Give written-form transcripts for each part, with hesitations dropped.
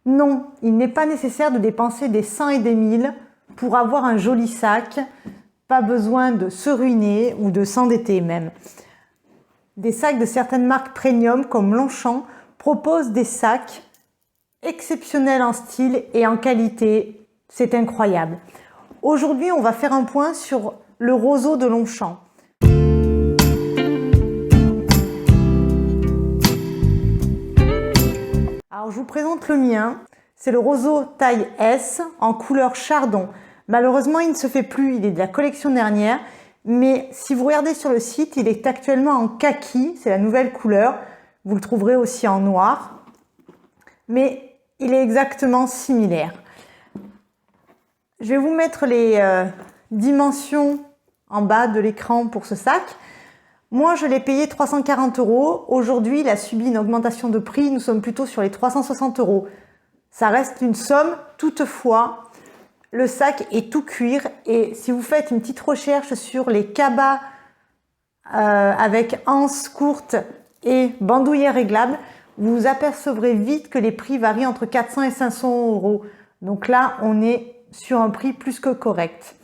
Non, il n'est pas nécessaire de dépenser des 100 et des 1000 pour avoir un joli sac. Pas besoin de se ruiner ou de s'endetter même. Des sacs de certaines marques premium comme Longchamp proposent des sacs exceptionnels en style et en qualité. C'est incroyable. Aujourd'hui, on va faire un point sur le roseau de Longchamp. Alors, je vous présente le mien. C'est le roseau taille S en couleur chardon. Malheureusement, il ne se fait plus. Il est de la collection dernière. Mais si vous regardez sur le site, il est actuellement en kaki. C'est la nouvelle couleur. Vous le trouverez aussi en noir. Mais il est exactement similaire. Je vais vous mettre les dimensions en bas de l'écran pour ce sac. Moi, je l'ai payé 340 €. Aujourd'hui, il a subi une augmentation de prix. Nous sommes plutôt sur les 360 €. Ça reste une somme. Toutefois, le sac est tout cuir. Et si vous faites une petite recherche sur les cabas avec anses courtes et bandoulières réglables, vous vous apercevrez vite que les prix varient entre 400 et 500 €. Donc là, on est sur un prix plus que correct.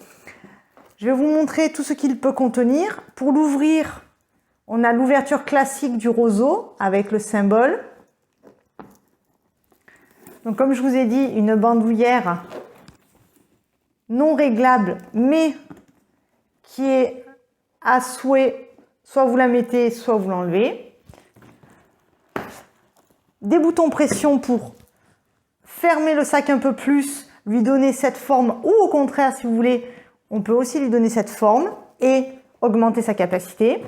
Je vais vous montrer tout ce qu'il peut contenir. Pour l'ouvrir, on a l'ouverture classique du roseau avec le symbole. Donc comme je vous ai dit, une bandoulière non réglable, mais qui est à souhait. Soit vous la mettez, soit vous l'enlevez. Des boutons pression pour fermer le sac un peu plus, lui donner cette forme, ou au contraire, si vous voulez, on peut aussi lui donner cette forme et augmenter sa capacité.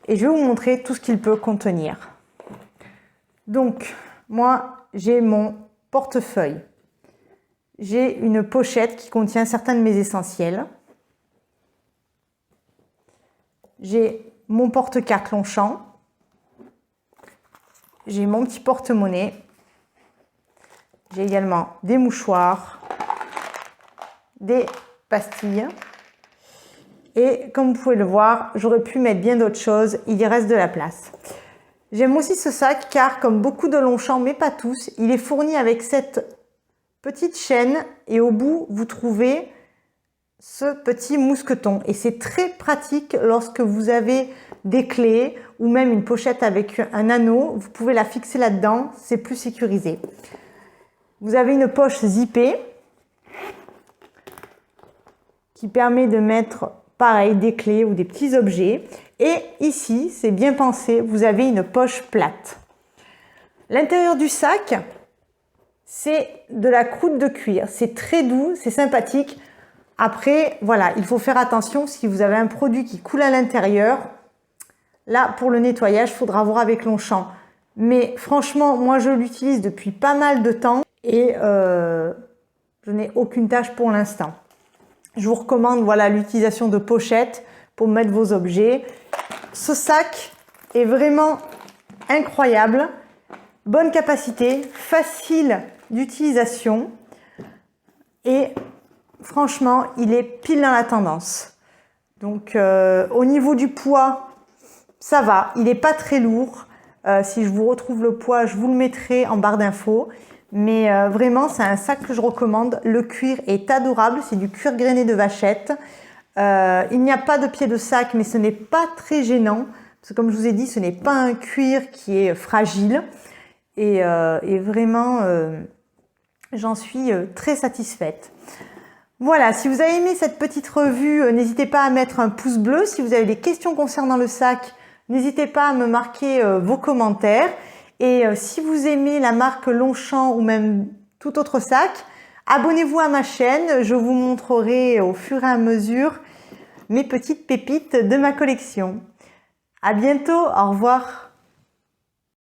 Et je vais vous montrer tout ce qu'il peut contenir. Donc, moi, j'ai mon portefeuille. J'ai une pochette qui contient certains de mes essentiels. J'ai mon porte-carte Longchamp. J'ai mon petit porte-monnaie. J'ai également des mouchoirs, des pastilles. Et comme vous pouvez le voir, j'aurais pu mettre bien d'autres choses, il y reste de la place. J'aime aussi ce sac car, comme beaucoup de Longchamp, mais pas tous, il est fourni avec cette petite chaîne et au bout, vous trouvez ce petit mousqueton. Et c'est très pratique lorsque vous avez des clés ou même une pochette avec un anneau. Vous pouvez la fixer là-dedans, c'est plus sécurisé. Vous avez une poche zippée qui permet de mettre pareil des clés ou des petits objets. Et ici, c'est bien pensé, vous avez une poche plate. L'intérieur du sac, c'est de la croûte de cuir. C'est très doux, c'est sympathique. Après, voilà, il faut faire attention si vous avez un produit qui coule à l'intérieur. Là, pour le nettoyage, il faudra voir avec Longchamp. Mais franchement, moi, je l'utilise depuis pas mal de temps et je n'ai aucune tâche pour l'instant. Je vous recommande voilà, l'utilisation de pochettes pour mettre vos objets. Ce sac est vraiment incroyable. Bonne capacité, facile d'utilisation et franchement, il est pile dans la tendance. Donc, au niveau du poids, ça va. Il n'est pas très lourd. Si je vous retrouve le poids, je vous le mettrai en barre d'infos. Mais vraiment, c'est un sac que je recommande. Le cuir est adorable. C'est du cuir grainé de vachette. Il n'y a pas de pied de sac, mais ce n'est pas très gênant. Parce que comme je vous ai dit, ce n'est pas un cuir qui est fragile. Et vraiment, j'en suis très satisfaite. Voilà, si vous avez aimé cette petite revue, n'hésitez pas à mettre un pouce bleu. Si vous avez des questions concernant le sac, n'hésitez pas à me marquer vos commentaires. Et si vous aimez la marque Longchamp ou même tout autre sac, abonnez-vous à ma chaîne. Je vous montrerai au fur et à mesure mes petites pépites de ma collection. À bientôt, au revoir.